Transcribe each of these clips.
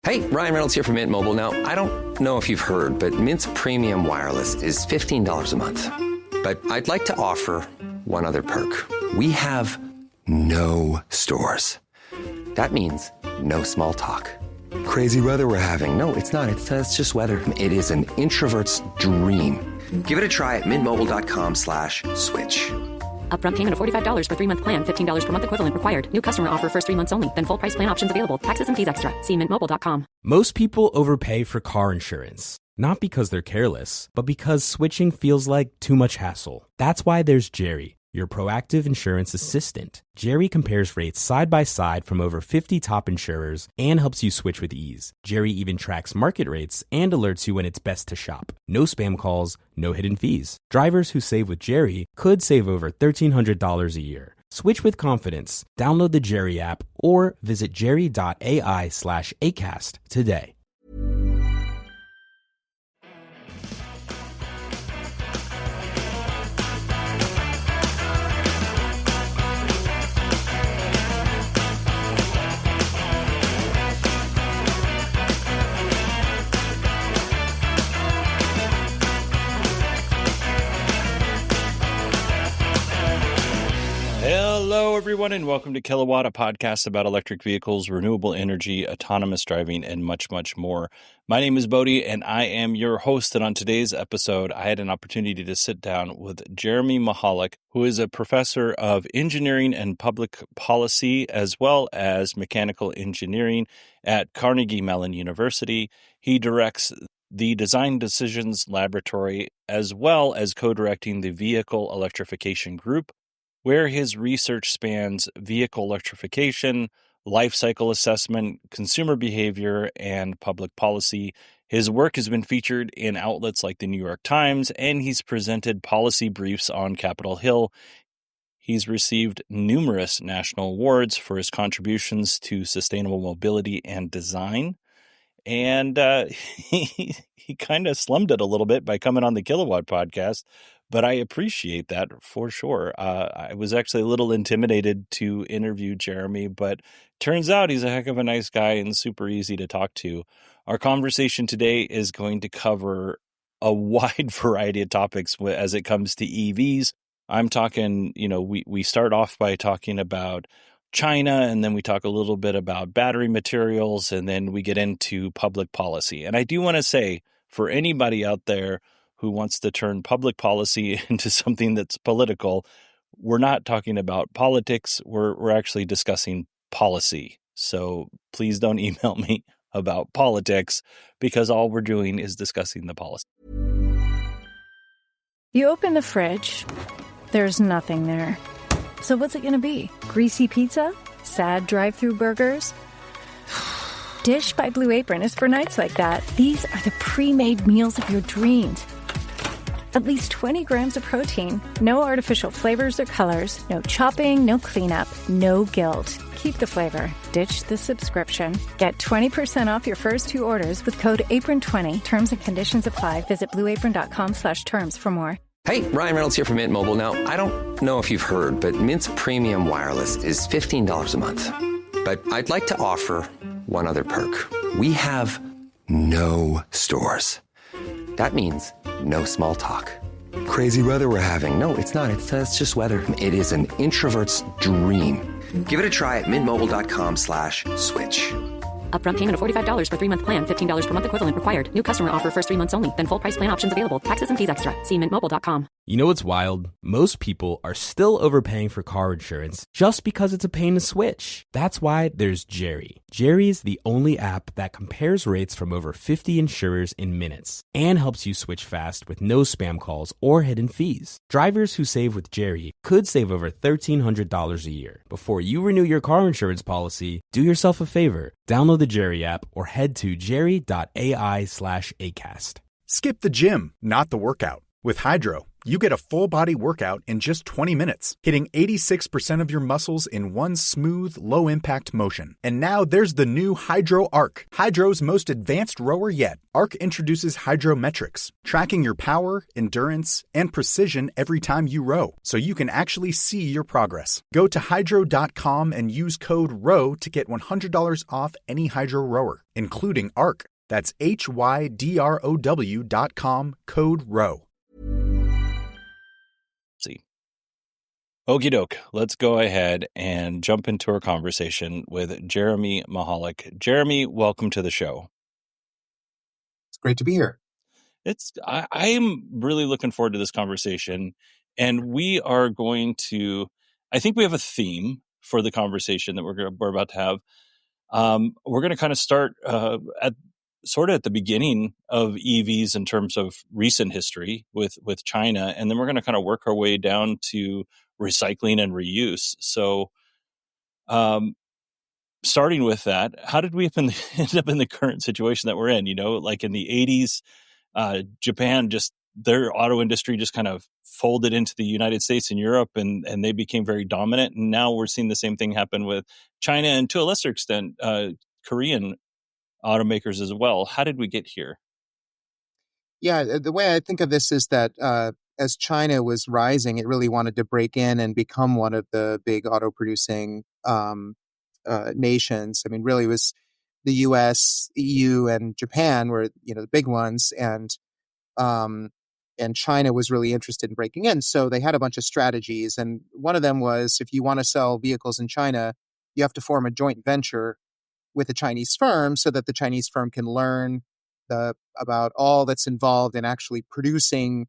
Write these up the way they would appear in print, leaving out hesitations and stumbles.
Hey, Ryan Reynolds here from Mint Mobile. Now, I don't know if you've heard, but Mint's premium wireless is $15 a month. But I'd like to offer one other perk. We have no stores. That means no small talk. Crazy weather we're having. No, it's not. It's just weather. It is an introvert's dream. Give it a try at mintmobile.com/switch. Upfront payment of $45 for 3-month plan, $15 per month equivalent required. New customer offer first 3 months only. Then full price plan options available. Taxes and fees extra. See mintmobile.com. Most people overpay for car insurance. Not because they're careless, but because switching feels like too much hassle. That's why there's Jerry, your proactive insurance assistant. Jerry compares rates side by side from over 50 top insurers and helps you switch with ease. Jerry even tracks market rates and alerts you when it's best to shop. No spam calls, no hidden fees. Drivers who save with Jerry could save over $1,300 a year. Switch with confidence. Download the Jerry app or visit jerry.ai/ACAST today. Hello, everyone, and welcome to Kilowatt, a podcast about electric vehicles, renewable energy, autonomous driving, and much, much more. My name is Bodie, and I am your host. And on today's episode, I had an opportunity to sit down with Jeremy Michalek, who is a professor of engineering and public policy, as well as mechanical engineering at Carnegie Mellon University. He directs the Design Decisions Laboratory, as well as co-directing the Vehicle Electrification Group, where his research spans vehicle electrification, lifecycle assessment, consumer behavior, and public policy. His work has been featured in outlets like the New York Times, and he's presented policy briefs on Capitol Hill. He's received numerous national awards for his contributions to sustainable mobility and design. And he kind of slummed it a little bit by coming on the Kilowatt podcast, but I appreciate that for sure. I was actually a little intimidated to interview Jeremy, but turns out he's a heck of a nice guy and super easy to talk to. Our conversation today is going to cover a wide variety of topics as it comes to EVs. I'm talking, we start off by talking about China, and then we talk a little bit about battery materials, and then we get into public policy. And I do want to say, for anybody out there who wants to turn public policy into something that's political, we're not talking about politics. We're actually discussing policy. So please don't email me about politics, because all we're doing is discussing the policy. You open the fridge, there's nothing there. So what's it going to be? Greasy pizza? Sad drive-thru burgers? Dish by Blue Apron is for nights like that. These are the pre-made meals of your dreams. At least 20 grams of protein, no artificial flavors or colors, no chopping, no cleanup, no guilt. Keep the flavor. Ditch the subscription. Get 20% off your first 2 orders with code APRON20. Terms and conditions apply. Visit blueapron.com/terms for more. Hey, Ryan Reynolds here from Mint Mobile. Now, I don't know if you've heard, but Mint's premium wireless is $15 a month. But I'd like to offer one other perk. We have no stores. That means no small talk. Crazy weather we're having. No, it's not. It's just weather. It is an introvert's dream. Give it a try at mintmobile.com/switch. Upfront payment of $45 for 3-month plan, $15 per month equivalent required. New customer offer first 3 months only. Then full price plan options available. Taxes and fees extra. See mintmobile.com. You know what's wild? Most people are still overpaying for car insurance just because it's a pain to switch. That's why there's Jerry. Jerry's the only app that compares rates from over 50 insurers in minutes and helps you switch fast with no spam calls or hidden fees. Drivers who save with Jerry could save over $1,300 a year. Before you renew your car insurance policy, do yourself a favor. Download the Jerry app or head to jerry.ai/ACAST. Skip the gym, not the workout. With Hydro, You get a full-body workout in just 20 minutes, hitting 86% of your muscles in one smooth, low-impact motion. And now there's the new Hydro Arc, Hydro's most advanced rower yet. Arc introduces Hydrometrics, tracking your power, endurance, and precision every time you row, so you can actually see your progress. Go to hydro.com and use code ROW to get $100 off any Hydro rower, including Arc. That's HYDROW.com, code ROW. See. Okie doke. Let's go ahead and jump into our conversation with Jeremy Michalek. Jeremy, welcome to the show. It's great to be here. I am really looking forward to this conversation, and we are going to, I think we have a theme for the conversation that we're about to have. We're going to kind of start at the beginning of EVs in terms of recent history with China, and then we're going to kind of work our way down to recycling and reuse. So, starting with that, how did we end up in the current situation that we're in? You know, like in the 80s, Japan, just their auto industry just kind of folded into the United States and Europe, and they became very dominant. And now we're seeing the same thing happen with China, and to a lesser extent, Korean automakers as well. How did we get here? Yeah, the way I think of this is that as China was rising, it really wanted to break in and become one of the big auto producing nations. I mean, really it was the US, EU, and Japan were, the big ones, and China was really interested in breaking in. So they had a bunch of strategies, and one of them was, if you want to sell vehicles in China, you have to form a joint venture with a Chinese firm so that the Chinese firm can learn about all that's involved in actually producing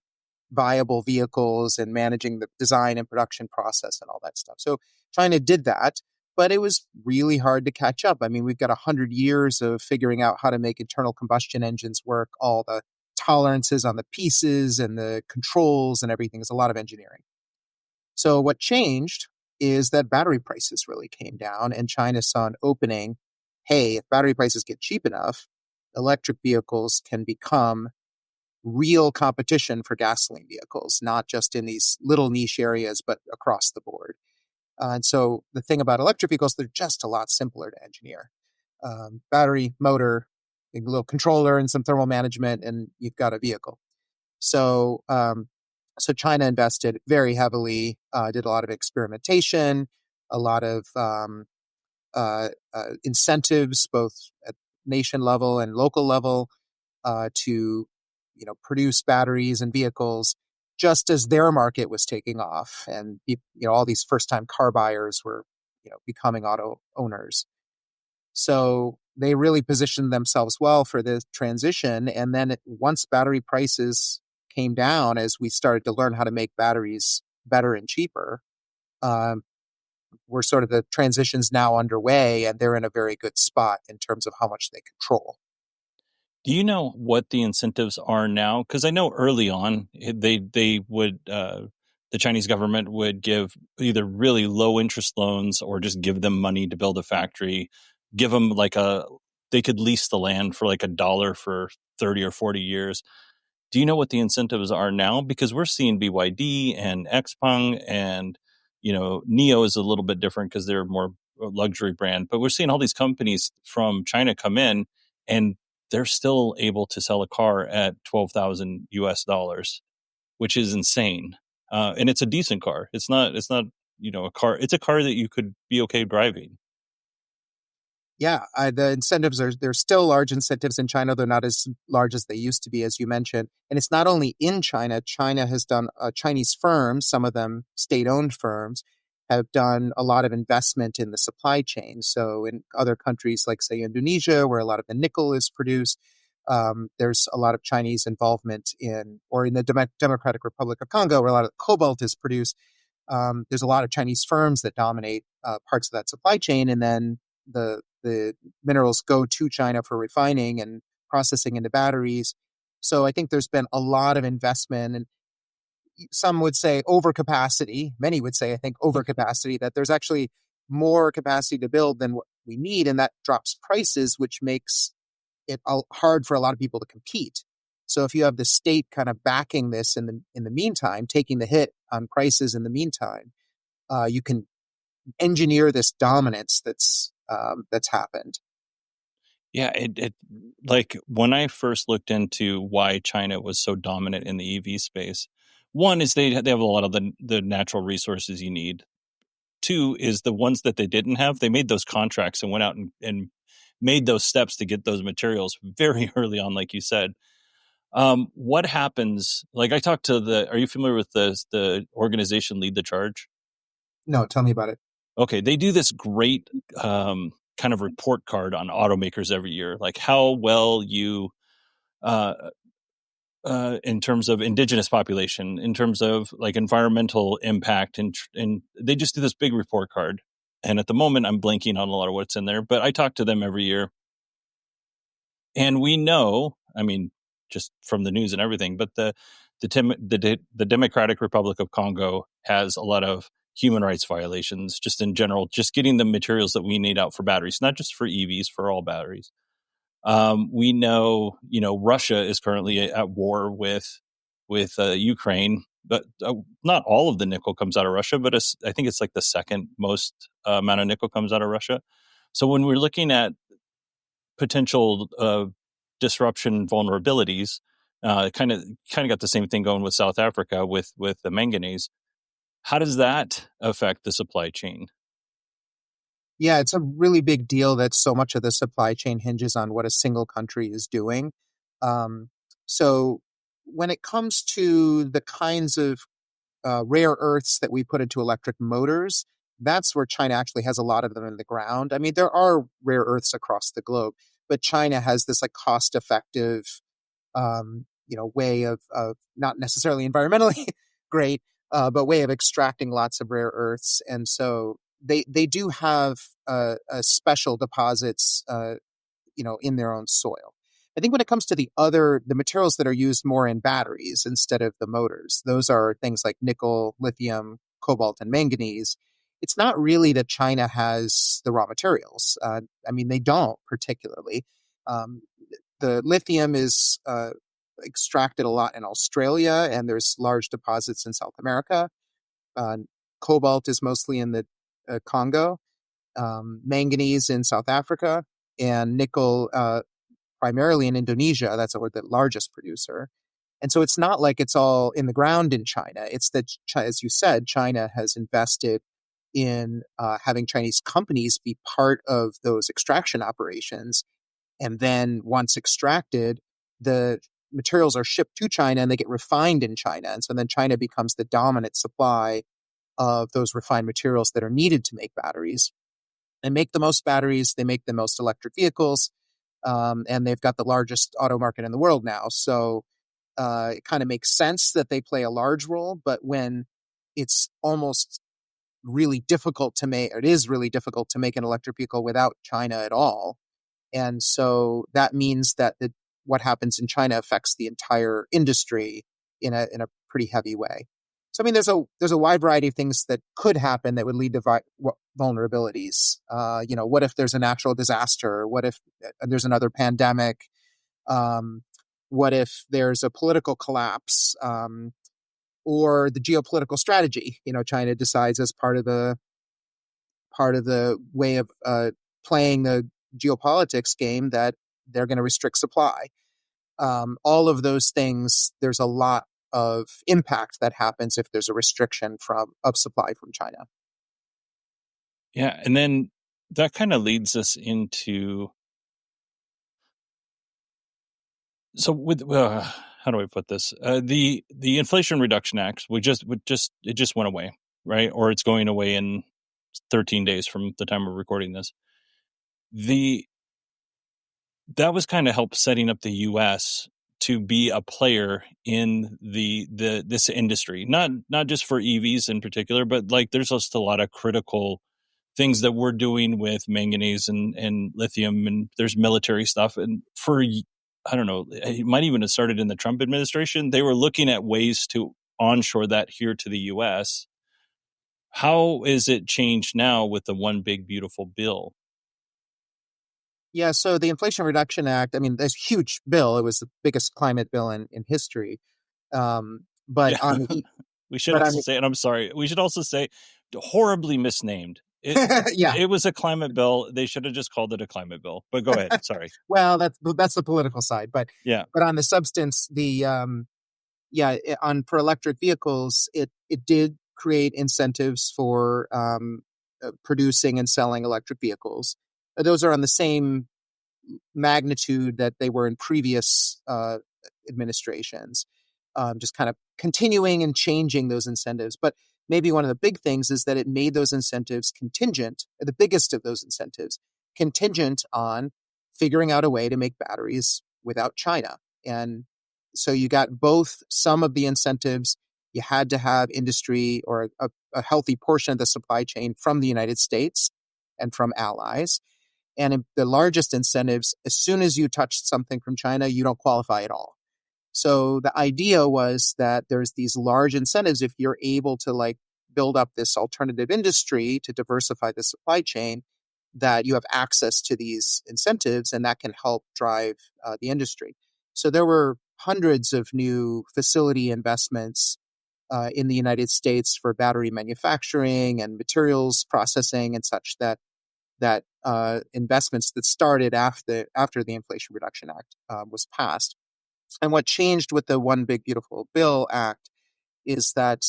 viable vehicles and managing the design and production process and all that stuff. So China did that, but it was really hard to catch up. I mean, we've got 100 years of figuring out how to make internal combustion engines work, all the tolerances on the pieces and the controls and everything. Is a lot of engineering. So what changed is that battery prices really came down, and China saw an opening. Hey, if battery prices get cheap enough, electric vehicles can become real competition for gasoline vehicles, not just in these little niche areas, but across the board. And so the thing about electric vehicles, they're just a lot simpler to engineer. Battery, motor, a little controller and some thermal management, and you've got a vehicle. So China invested very heavily, did a lot of experimentation, a lot of incentives, both at nation level and local level, to produce batteries and vehicles, just as their market was taking off, and all these first-time car buyers were becoming auto owners. So they really positioned themselves well for this transition. And then once battery prices came down, as we started to learn how to make batteries better and cheaper, we're sort of the transition's now underway, and they're in a very good spot in terms of how much they control. Do you know what the incentives are now? Because I know early on they would the Chinese government would give either really low interest loans or just give them money to build a factory, give them they could lease the land for like $1 for 30 or 40 years. Do you know what the incentives are now? Because we're seeing BYD and XPeng and, NIO is a little bit different because they're more a luxury brand, but we're seeing all these companies from China come in, and they're still able to sell a car at $12,000 US, which is insane. And it's a decent car. It's not a car. It's a car that you could be okay driving. Yeah, the incentives there's still large incentives in China. They're not as large as they used to be, as you mentioned. And it's not only in China. China has done, Chinese firms, some of them state-owned firms, have done a lot of investment in the supply chain. So in other countries like, say, Indonesia, where a lot of the nickel is produced, there's a lot of Chinese involvement or in the Democratic Republic of Congo, where a lot of the cobalt is produced. There's a lot of Chinese firms that dominate parts of that supply chain, and then the minerals go to China for refining and processing into batteries. So I think there's been a lot of investment, and some would say overcapacity. Many would say, I think, overcapacity, that there's actually more capacity to build than what we need, and that drops prices, which makes it hard for a lot of people to compete. So if you have the state kind of backing this in the meantime, taking the hit on prices in the meantime, you can engineer this dominance that's happened. Yeah, it like when I first looked into why China was so dominant in the EV space, one is they have a lot of the natural resources you need. Two is the ones that they didn't have, they made those contracts and went out and made those steps to get those materials very early on, like you said. What happens? Like I talked to are you familiar with the organization Lead the Charge? No, tell me about it. Okay, they do this great kind of report card on automakers every year, like how well you, uh, in terms of indigenous population, in terms of like environmental impact, and they just do this big report card. And at the moment, I'm blanking on a lot of what's in there, but I talk to them every year, and we know, I mean, just from the news and everything, but the Democratic Republic of Congo has a lot of human rights violations, just in general, just getting the materials that we need out for batteries, not just for EVs, for all batteries. We know, Russia is currently at war with Ukraine, but not all of the nickel comes out of Russia, but I think it's like the second most amount of nickel comes out of Russia. So when we're looking at potential disruption vulnerabilities, kind of got the same thing going with South Africa with the manganese. How does that affect the supply chain? Yeah, it's a really big deal that so much of the supply chain hinges on what a single country is doing. Um, so when it comes to the kinds of rare earths that we put into electric motors, that's where China actually has a lot of them in the ground. I mean, there are rare earths across the globe, but China has this like cost-effective, way of not necessarily environmentally great, but way of extracting lots of rare earths. And so they do have special deposits, in their own soil. I think when it comes to the materials that are used more in batteries instead of the motors, those are things like nickel, lithium, cobalt, and manganese. It's not really that China has the raw materials. I mean, they don't particularly. Um, the lithium is extracted a lot in Australia, and there's large deposits in South America. Uh, Cobalt is mostly in the Congo, manganese in South Africa, and nickel primarily in Indonesia. That's the largest producer. And so it's not like it's all in the ground in China. It's that, as you said, China has invested in having Chinese companies be part of those extraction operations. And then once extracted, the materials are shipped to China and they get refined in China. And so then China becomes the dominant supply of those refined materials that are needed to make batteries. They make the most batteries, they make the most electric vehicles, and they've got the largest auto market in the world now. So it kind of makes sense that they play a large role, but when it's almost really difficult to make, it is really difficult to make an electric vehicle without China at all. And so that means that what happens in China affects the entire industry in a pretty heavy way. So I mean, there's a wide variety of things that could happen that would lead to vulnerabilities. What if there's a natural disaster? What if there's another pandemic? What if there's a political collapse, or the geopolitical strategy? China decides as part of the way of playing the geopolitics game that they're going to restrict supply. All of those things, there's a lot of impact that happens if there's a restriction of supply from China. Yeah, and then that kind of leads us into, so with how do I put this? The Inflation Reduction Act, it just went away, right? Or it's going away in 13 days from the time we're recording this. That was kind of help setting up the U.S. to be a player in this industry, not just for EVs in particular, but like there's just a lot of critical things that we're doing with manganese and lithium, and there's military stuff. And I don't know, it might even have started in the Trump administration. They were looking at ways to onshore that here to the U.S. How is it changed now with the One Big Beautiful Bill? Yeah, so the Inflation Reduction Act, I mean, this huge bill. It was the biggest climate bill in history. But Yeah. on the We should but on also say, and I'm sorry, we should also say horribly misnamed. yeah, It was a climate bill. They should have just called it a climate bill. But go ahead. Sorry. well, that's the political side. Yeah. But on the substance, on for electric vehicles, it did create incentives for producing and selling electric vehicles. Those are on the same magnitude that they were in previous administrations, just kind of continuing and changing those incentives. But maybe one of the big things is that it made those incentives contingent, the biggest of those incentives, contingent on figuring out a way to make batteries without China. And so you got both some of the incentives. You had to have industry or a healthy portion of the supply chain from the United States and from allies. And the largest incentives, as soon as you touch something from China, you don't qualify at all. So the idea was that there's these large incentives if you're able to build up this alternative industry to diversify the supply chain, that you have access to these incentives and that can help drive the industry. So there were hundreds of new facility investments in the United States for battery manufacturing and materials processing and such that investments that started after the Inflation Reduction Act was passed. And what changed with the One Big Beautiful Bill Act is that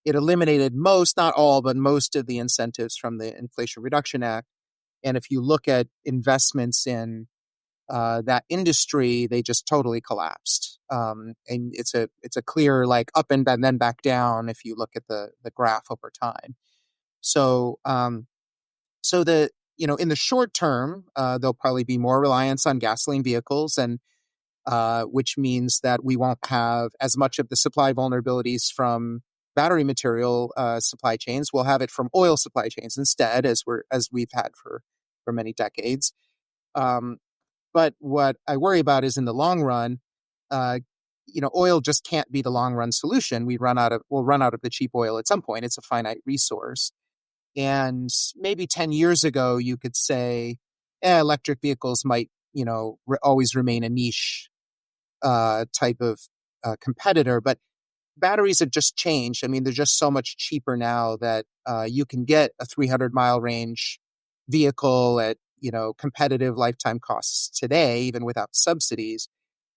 it eliminated most, not all, but most of the incentives from the Inflation Reduction Act. And if you look at investments in that industry, they just totally collapsed. And it's a clear up and then back down if you look at the graph over time. So in the short term, there'll probably be more reliance on gasoline vehicles, and which means that we won't have as much of the supply vulnerabilities from battery material supply chains. We'll have it from oil supply chains instead, as we've had for many decades. But what I worry about is in the long run, oil just can't be the long run solution. We'll run out of the cheap oil at some point. It's a finite resource. And maybe 10 years ago, you could say, electric vehicles might, always remain a niche type of competitor. But batteries have just changed. I mean, they're just so much cheaper now that you can get a 300-mile range vehicle at, competitive lifetime costs today, even without subsidies.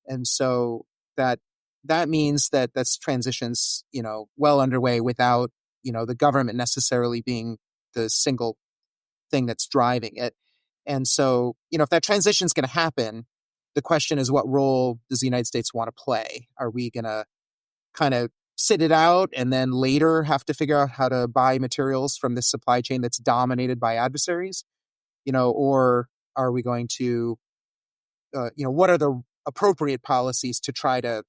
And so that means that this transition's, well underway without, the government necessarily being the single thing that's driving it. And so, if that transition is going to happen, the question is, what role does the United States want to play? Are we going to kind of sit it out and then later have to figure out how to buy materials from this supply chain that's dominated by adversaries? Or are we going to, what are the appropriate policies to try to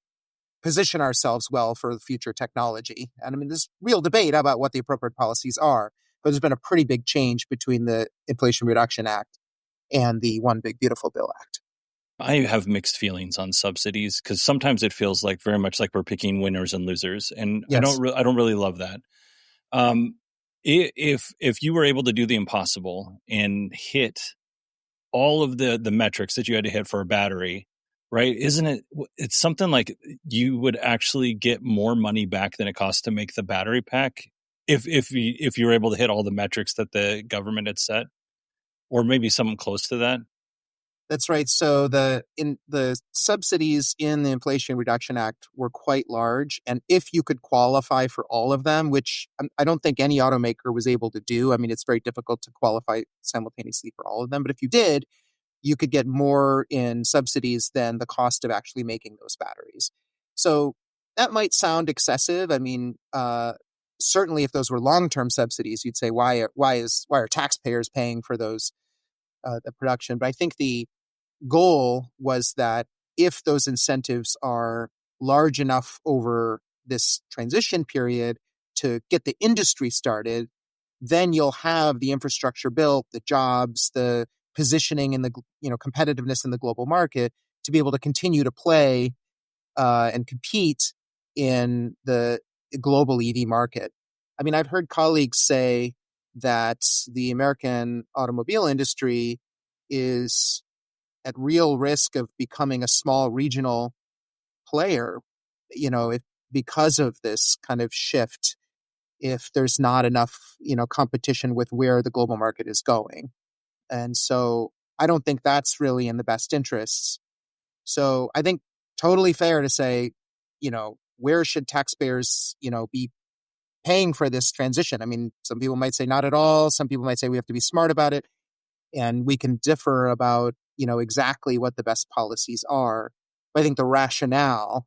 position ourselves well for the future technology? And I mean, there's real debate about what the appropriate policies are, but there's been a pretty big change between the Inflation Reduction Act and the One Big Beautiful Bill Act. I have mixed feelings on subsidies because sometimes it feels like very much like we're picking winners and losers, and Yes. I don't really love that. If you were able to do the impossible and hit all of the metrics that you had to hit for a battery, right? It's something like you would actually get more money back than it costs to make the battery pack if you were able to hit all the metrics that the government had set, or maybe something close to that. That's right. So the subsidies in the Inflation Reduction Act were quite large, and if you could qualify for all of them, which I don't think any automaker was able to do. I mean, it's very difficult to qualify simultaneously for all of them. But if you did, you could get more in subsidies than the cost of actually making those batteries. So that might sound excessive. I mean, certainly if those were long-term subsidies, you'd say, why are taxpayers paying for those the production? But I think the goal was that if those incentives are large enough over this transition period to get the industry started, then you'll have the infrastructure built, the jobs, the positioning and the competitiveness in the global market to be able to continue to play and compete in the global EV market. I mean, I've heard colleagues say that the American automobile industry is at real risk of becoming a small regional player, if because of this kind of shift, if there's not enough, competition with where the global market is going. And so I don't think that's really in the best interests. So I think totally fair to say, where should taxpayers, be paying for this transition? I mean, some people might say not at all. Some people might say we have to be smart about it. And we can differ about, exactly what the best policies are. But I think the rationale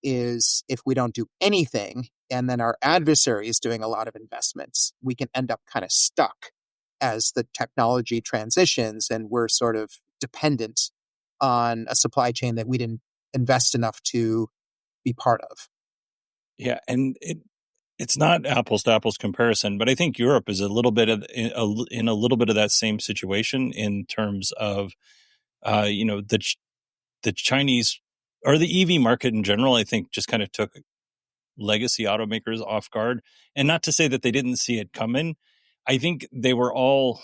is if we don't do anything and then our adversary is doing a lot of investments, we can end up kind of stuck as the technology transitions and we're sort of dependent on a supply chain that we didn't invest enough to be part of. Yeah, and it's not apples to apples comparison, but I think Europe is a little bit in a little bit of that same situation in terms of the Chinese or the EV market in general. I think just kind of took legacy automakers off guard, and not to say that they didn't see it coming. I think they were all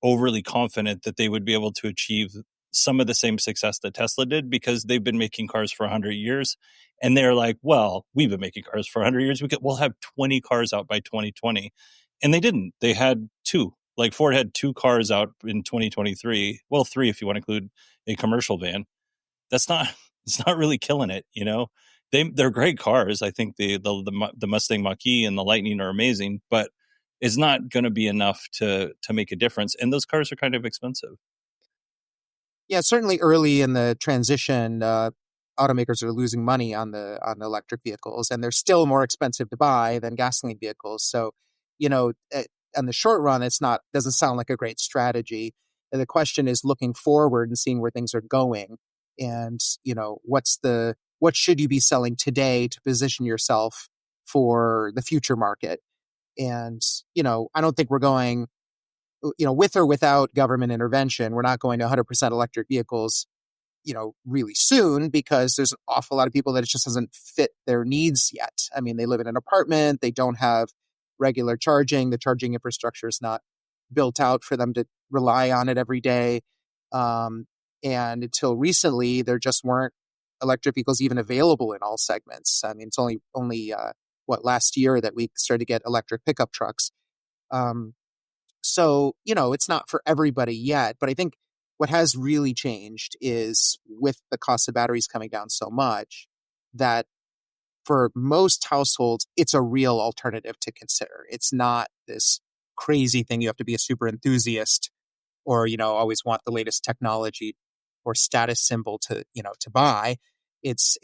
overly confident that they would be able to achieve some of the same success that Tesla did because they've been making cars for 100 years. And they're like, well, we've been making cars for 100 years. We'll have 20 cars out by 2020. And they didn't. They had two. Like Ford had 2 cars out in 2023. Well, 3 if you want to include a commercial van. It's not really killing it, They're great cars. I think the Mustang Mach-E and the Lightning are amazing, but it's not going to be enough to make a difference. And those cars are kind of expensive. Yeah, certainly early in the transition, automakers are losing money on the electric vehicles, and they're still more expensive to buy than gasoline vehicles. So, in the short run, doesn't sound like a great strategy. And the question is looking forward and seeing where things are going, and what should you be selling today to position yourself for the future market? And I don't think we're going, with or without government intervention, we're not going to 100% electric vehicles, really soon, because there's an awful lot of people that it just doesn't fit their needs yet. I mean, they live in an apartment, they don't have regular charging, the charging infrastructure is not built out for them to rely on it every day. And until recently, there just weren't electric vehicles even available in all segments. I mean, it's only last year that we started to get electric pickup trucks. So, it's not for everybody yet, but I think what has really changed is with the cost of batteries coming down so much that for most households, it's a real alternative to consider. It's not this crazy thing you have to be a super enthusiast or, always want the latest technology or status symbol to buy. It's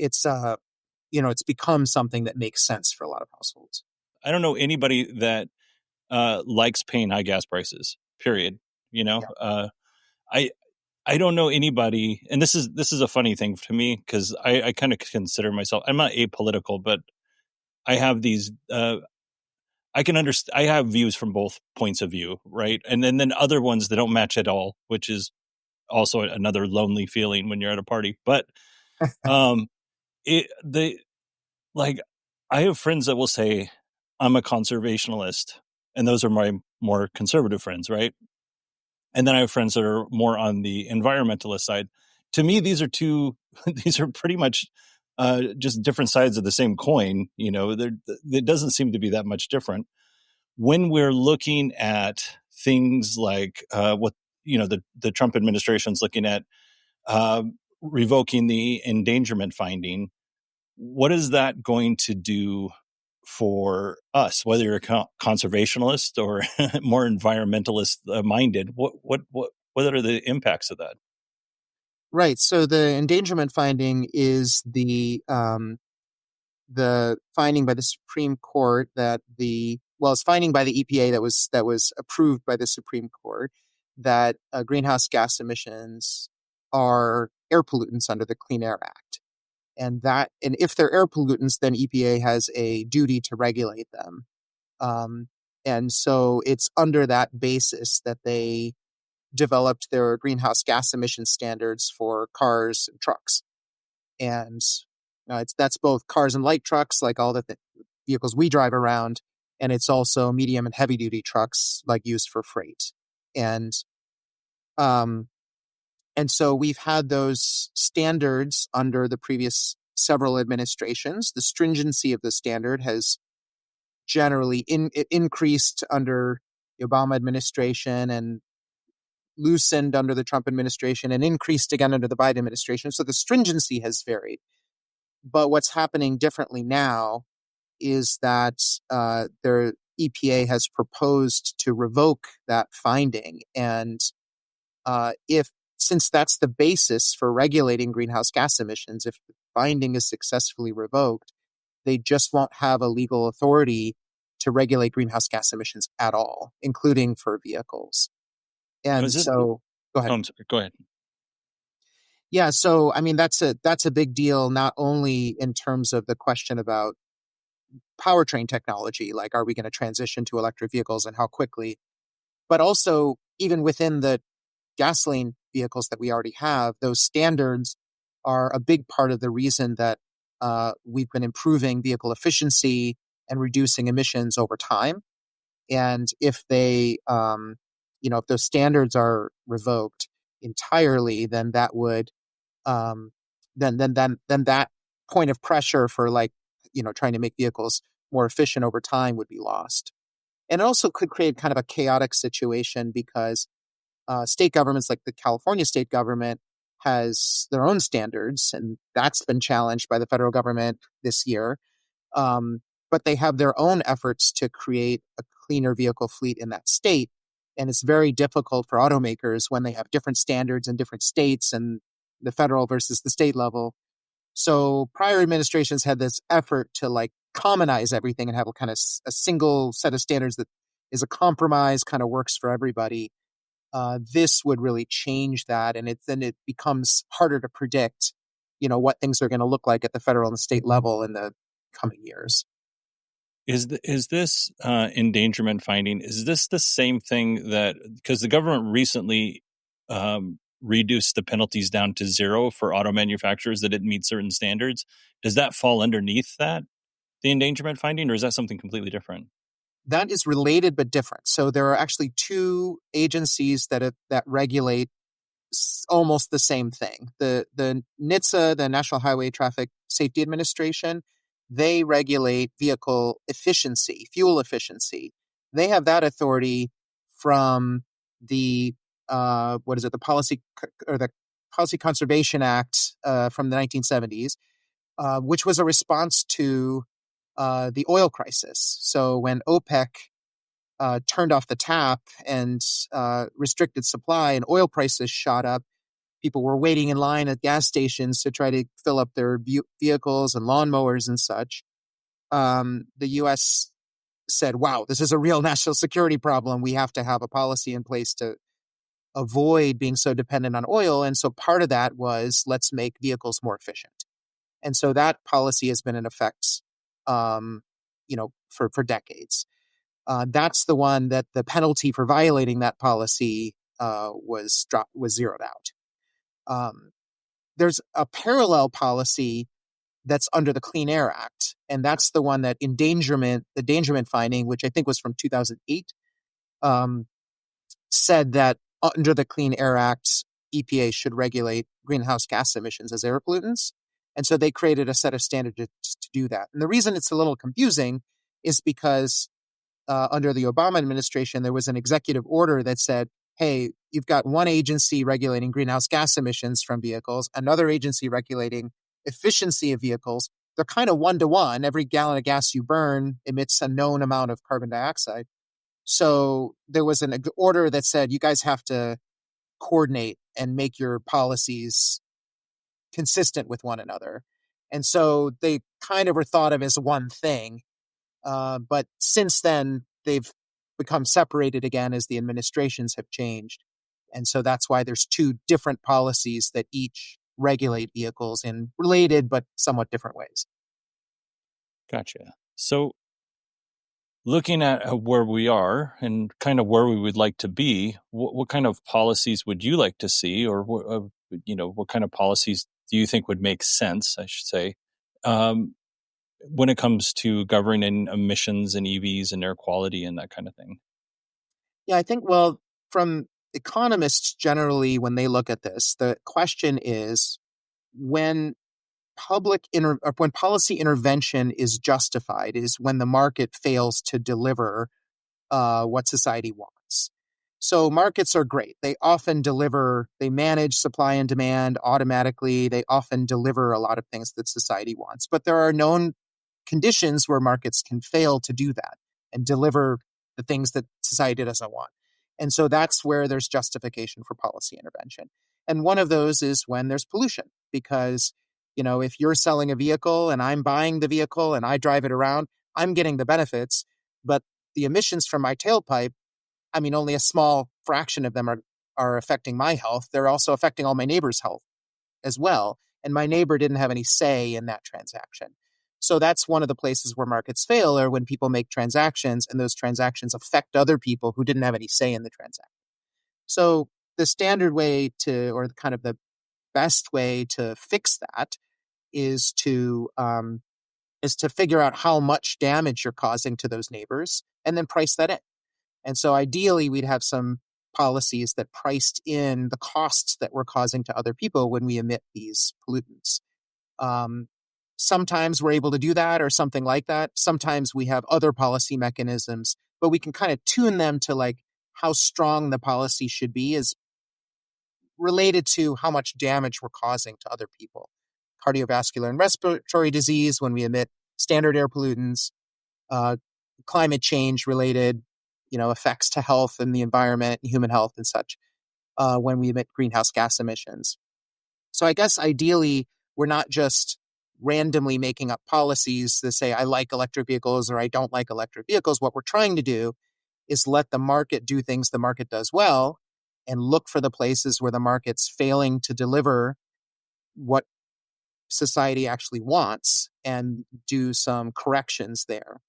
become something that makes sense for a lot of households. I don't know anybody that likes paying high gas prices, period. Yeah. I don't know anybody, and this is a funny thing to me because I kind of consider myself, I'm not apolitical, but I have these, I can understand, I have views from both points of view, right? And then other ones that don't match at all, which is also another lonely feeling when you're at a party. But I have friends that will say, I'm a conservationalist, and those are my more conservative friends, right? And then I have friends that are more on the environmentalist side. To me, these are pretty much just different sides of the same coin. It doesn't seem to be that much different. When we're looking at things like what the Trump administration's looking at revoking the endangerment finding, what is that going to do for us, whether you're a conservationalist or more environmentalist minded? What are the impacts of that? Right. So the endangerment finding is the finding by the Supreme Court that it's finding by the EPA that was approved by the Supreme Court that greenhouse gas emissions are air pollutants under the Clean Air Act. And if they're air pollutants, then EPA has a duty to regulate them. And so it's under that basis that they developed their greenhouse gas emission standards for cars and trucks. And that's both cars and light trucks, like all the vehicles we drive around, and it's also medium and heavy duty trucks, like used for freight. And And so we've had those standards under the previous several administrations. The stringency of the standard has generally increased under the Obama administration and loosened under the Trump administration and increased again under the Biden administration. So the stringency has varied. But what's happening differently now is that their EPA has proposed to revoke that finding. And since that's the basis for regulating greenhouse gas emissions, if the finding is successfully revoked, they just won't have a legal authority to regulate greenhouse gas emissions at all, including for vehicles. And so, go ahead. I'm sorry, go ahead. Yeah, so I mean that's a big deal, not only in terms of the question about powertrain technology, like are we going to transition to electric vehicles and how quickly, but also even within the gasoline vehicles that we already have, those standards are a big part of the reason that we've been improving vehicle efficiency and reducing emissions over time. And if they, if those standards are revoked entirely, then that would, then that point of pressure for trying to make vehicles more efficient over time would be lost. And it also could create kind of a chaotic situation because state governments like the California state government has their own standards, and that's been challenged by the federal government this year. But they have their own efforts to create a cleaner vehicle fleet in that state. And it's very difficult for automakers when they have different standards in different states and the federal versus the state level. So prior administrations had this effort to commonize everything and have a kind of a single set of standards that is a compromise, kind of works for everybody. This would really change that, and then it becomes harder to predict, what things are going to look like at the federal and the state level in the coming years. Is this endangerment finding, is this the same thing that, because the government recently reduced the penalties down to 0 for auto manufacturers that didn't meet certain standards, does that fall underneath that, the endangerment finding, or is that something completely different? That is related but different. So there are actually two agencies that regulate almost the same thing. The NHTSA, the National Highway Traffic Safety Administration, they regulate vehicle efficiency, fuel efficiency. They have that authority from the the Policy Conservation Act from the 1970s, which was a response to the oil crisis. So when OPEC turned off the tap and restricted supply and oil prices shot up, people were waiting in line at gas stations to try to fill up their vehicles and lawnmowers and such. The U.S. said, wow, this is a real national security problem. We have to have a policy in place to avoid being so dependent on oil. And so part of that was, let's make vehicles more efficient. And so that policy has been in effect, for decades. That's the one that the penalty for violating that policy was zeroed out. There's a parallel policy that's under the Clean Air Act, and that's the one that the endangerment finding, which I think was from 2008, said that under the Clean Air Act, EPA should regulate greenhouse gas emissions as air pollutants. And so they created a set of standards to do that. And the reason it's a little confusing is because under the Obama administration, there was an executive order that said, hey, you've got one agency regulating greenhouse gas emissions from vehicles, another agency regulating efficiency of vehicles. They're kind of one-to-one. Every gallon of gas you burn emits a known amount of carbon dioxide. So there was an order that said, you guys have to coordinate and make your policies consistent with one another. And so they kind of were thought of as one thing. But since then, they've become separated again as the administrations have changed. And so that's why there's two different policies that each regulate vehicles in related but somewhat different ways. Gotcha. So looking at where we are and kind of where we would like to be, what kind of policies would you like to see, or what kind of policies do you think would make sense, I should say, when it comes to governing emissions and EVs and air quality and that kind of thing? Yeah, I think, from economists generally, when they look at this, the question is when when policy intervention is justified, is when the market fails to deliver what society wants. So markets are great. They often deliver, they manage supply and demand automatically. They often deliver a lot of things that society wants. But there are known conditions where markets can fail to do that and deliver the things that society doesn't want. And so that's where there's justification for policy intervention. And one of those is when there's pollution, because, if you're selling a vehicle and I'm buying the vehicle and I drive it around, I'm getting the benefits, but the emissions from my tailpipe, only a small fraction of them are affecting my health. They're also affecting all my neighbors' health as well. And my neighbor didn't have any say in that transaction. So that's one of the places where markets fail, or when people make transactions and those transactions affect other people who didn't have any say in the transaction. So the standard way or kind of the best way to fix that is to figure out how much damage you're causing to those neighbors and then price that in. And so ideally, we'd have some policies that priced in the costs that we're causing to other people when we emit these pollutants. Sometimes we're able to do that or something like that. Sometimes we have other policy mechanisms, but we can kind of tune them to how strong the policy should be is related to how much damage we're causing to other people. Cardiovascular and respiratory disease when we emit standard air pollutants, climate change related, effects to health and the environment, human health and such, when we emit greenhouse gas emissions. So I guess ideally, we're not just randomly making up policies that say, I like electric vehicles or I don't like electric vehicles. What we're trying to do is let the market do things the market does well and look for the places where the market's failing to deliver what society actually wants and do some corrections there.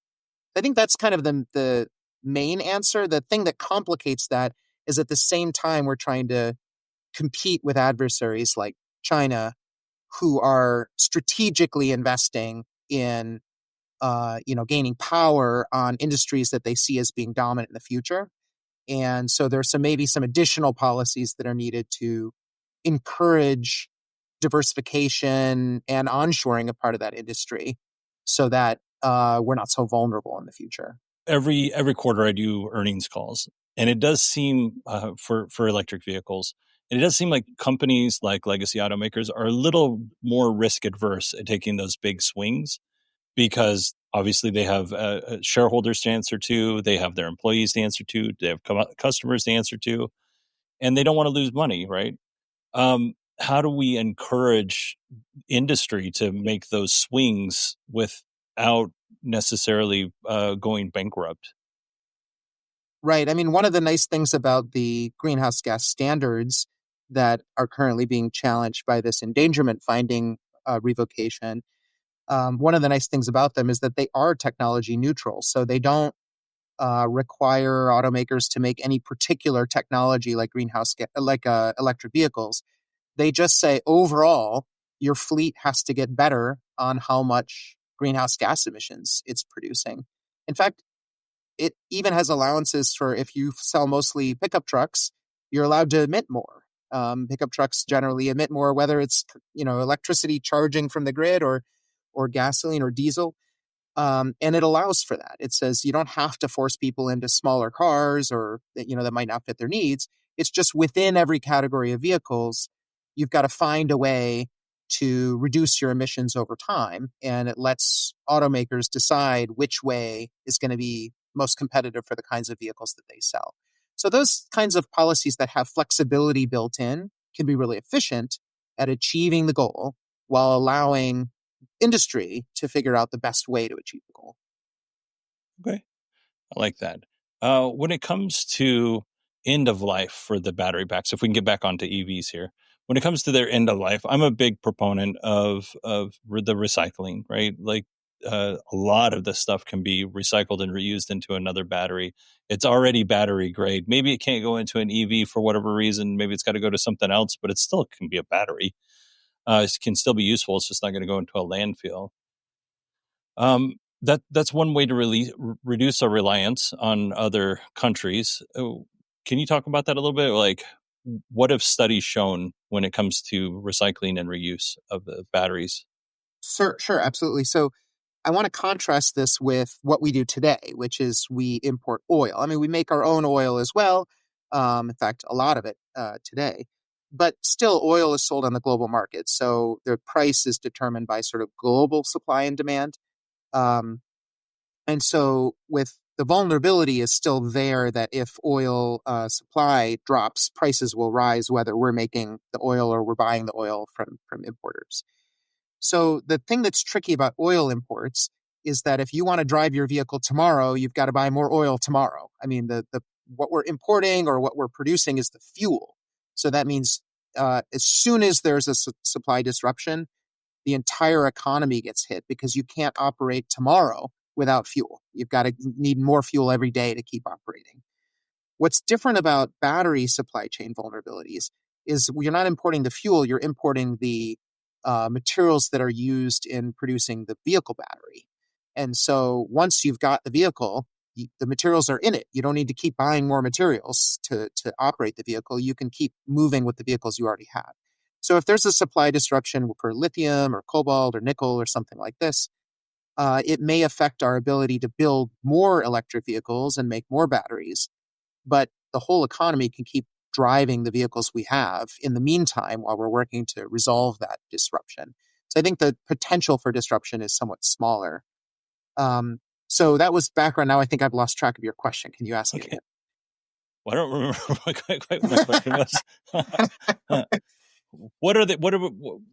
I think that's kind of the main answer. The thing that complicates that is at the same time we're trying to compete with adversaries like China, who are strategically investing in gaining power on industries that they see as being dominant in the future. And so there's maybe some additional policies that are needed to encourage diversification and onshoring of part of that industry so that we're not so vulnerable in the future. Every quarter I do earnings calls, and it does seem for electric vehicles, and it does seem like companies like legacy automakers are a little more risk adverse at taking those big swings, because obviously they have shareholders to answer to, they have their employees to answer to, they have customers to answer to, and they don't want to lose money, right? How do we encourage industry to make those swings without necessarily going bankrupt? Right. One of the nice things about the greenhouse gas standards that are currently being challenged by this endangerment finding revocation, one of the nice things about them is that they are technology neutral. So they don't require automakers to make any particular technology like electric vehicles. They just say overall, your fleet has to get better on how much greenhouse gas emissions it's producing. In fact, it even has allowances for if you sell mostly pickup trucks, you're allowed to emit more. Pickup trucks generally emit more, whether it's electricity charging from the grid or gasoline or diesel. And it allows for that. It says you don't have to force people into smaller cars or that might not fit their needs. It's just within every category of vehicles, you've got to find a way to reduce your emissions over time. And it lets automakers decide which way is going to be most competitive for the kinds of vehicles that they sell. So those kinds of policies that have flexibility built in can be really efficient at achieving the goal while allowing industry to figure out the best way to achieve the goal. Okay, I like that. When it comes to end of life for the battery packs, if we can get back onto EVs here, when it comes to their end of life, I'm a big proponent of the recycling, right? Like a lot of this stuff can be recycled and reused into another battery. It's already battery grade. Maybe it can't go into an EV for whatever reason. Maybe it's got to go to something else, but it still can be a battery. It can still be useful. It's just not going to go into a landfill. That's one way to reduce our reliance on other countries. Can you talk about that a little bit? Like, what have studies shown when it comes to recycling and reuse of the batteries? Sure, absolutely. So I want to contrast this with what we do today, which is we import oil. I mean, we make our own oil as well. In fact, a lot of it today. But still, oil is sold on the global market. So the price is determined by sort of global supply and demand. Um, and so with the vulnerability is still there that if oil supply drops, prices will rise, whether we're making the oil or we're buying the oil from importers. So the thing that's tricky about oil imports is that if you want to drive your vehicle tomorrow, you've got to buy more oil tomorrow. I mean, the what we're importing or what we're producing is the fuel. So that means as soon as there's a supply disruption, the entire economy gets hit because you can't operate tomorrow without fuel. You've got to need more fuel every day to keep operating. What's different about battery supply chain vulnerabilities is you're not importing the fuel, you're importing the materials that are used in producing the vehicle battery. And so once you've got the vehicle, the materials are in it. You don't need to keep buying more materials to operate the vehicle. You can keep moving with the vehicles you already have. So if there's a supply disruption for lithium or cobalt or nickel or something like this, it may affect our ability to build more electric vehicles and make more batteries. But the whole economy can keep driving the vehicles we have in the meantime while we're working to resolve that disruption. So I think the potential for disruption is somewhat smaller. So that was background. Now I think I've lost track of your question. Can you ask it again? Well, I don't remember quite what my question was. What are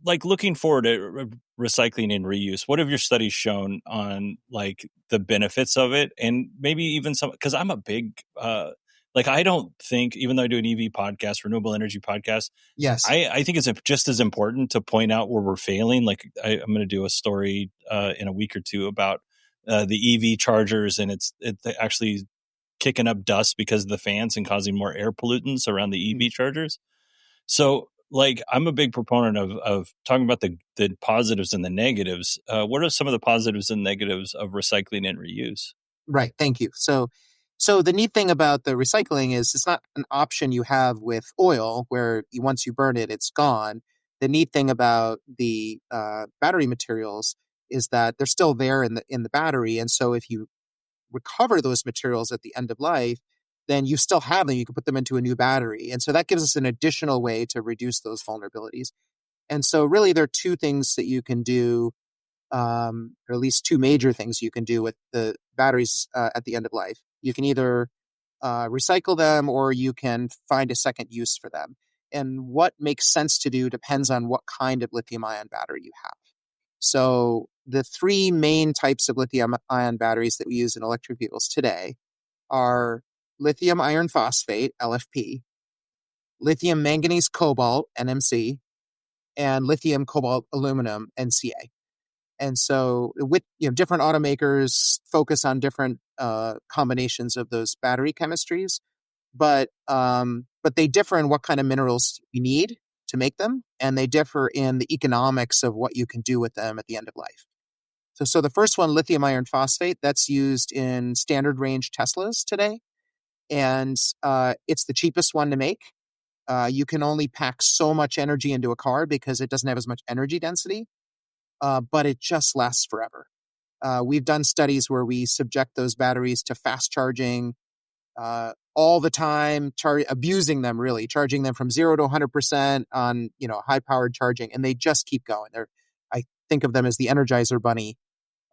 like looking forward to recycling and reuse? What have your studies shown on like the benefits of it, and maybe even some? Because I'm a big like I don't think, even though I do an EV podcast, renewable energy podcast, Yes. I think it's just as important to point out where we're failing. Like I'm going to do a story in a week or two about the EV chargers, and it's actually kicking up dust because of the fans and causing more air pollutants around the EV chargers. So, like, I'm a big proponent of talking about the positives and the negatives. What are some of the positives and negatives of recycling and reuse? Right. Thank you. So the neat thing about the recycling is it's not an option you have with oil where once you burn it, it's gone. The neat thing about the battery materials is that they're still there in the battery, and so if you recover those materials at the end of life, then you still have them. You can put them into a new battery, and so that gives us an additional way to reduce those vulnerabilities. And so, really, there are two things that you can do, or at least two major things you can do with the batteries at the end of life. You can either recycle them or you can find a second use for them. And what makes sense to do depends on what kind of lithium ion battery you have. So the three main types of lithium ion batteries that we use in electric vehicles today are lithium iron phosphate, LFP, lithium manganese cobalt, NMC, and lithium cobalt aluminum, NCA. And so with different automakers focus on different combinations of those battery chemistries, but they differ in what kind of minerals you need to make them, and they differ in the economics of what you can do with them at the end of life. So the first one, lithium iron phosphate, that's used in standard range Teslas today, and it's the cheapest one to make. You can only pack so much energy into a car because it doesn't have as much energy density, but it just lasts forever. We've done studies where we subject those batteries to fast charging all the time, abusing them really, charging them from 0 to 100% on high-powered charging, and they just keep going. I think of them as the Energizer Bunny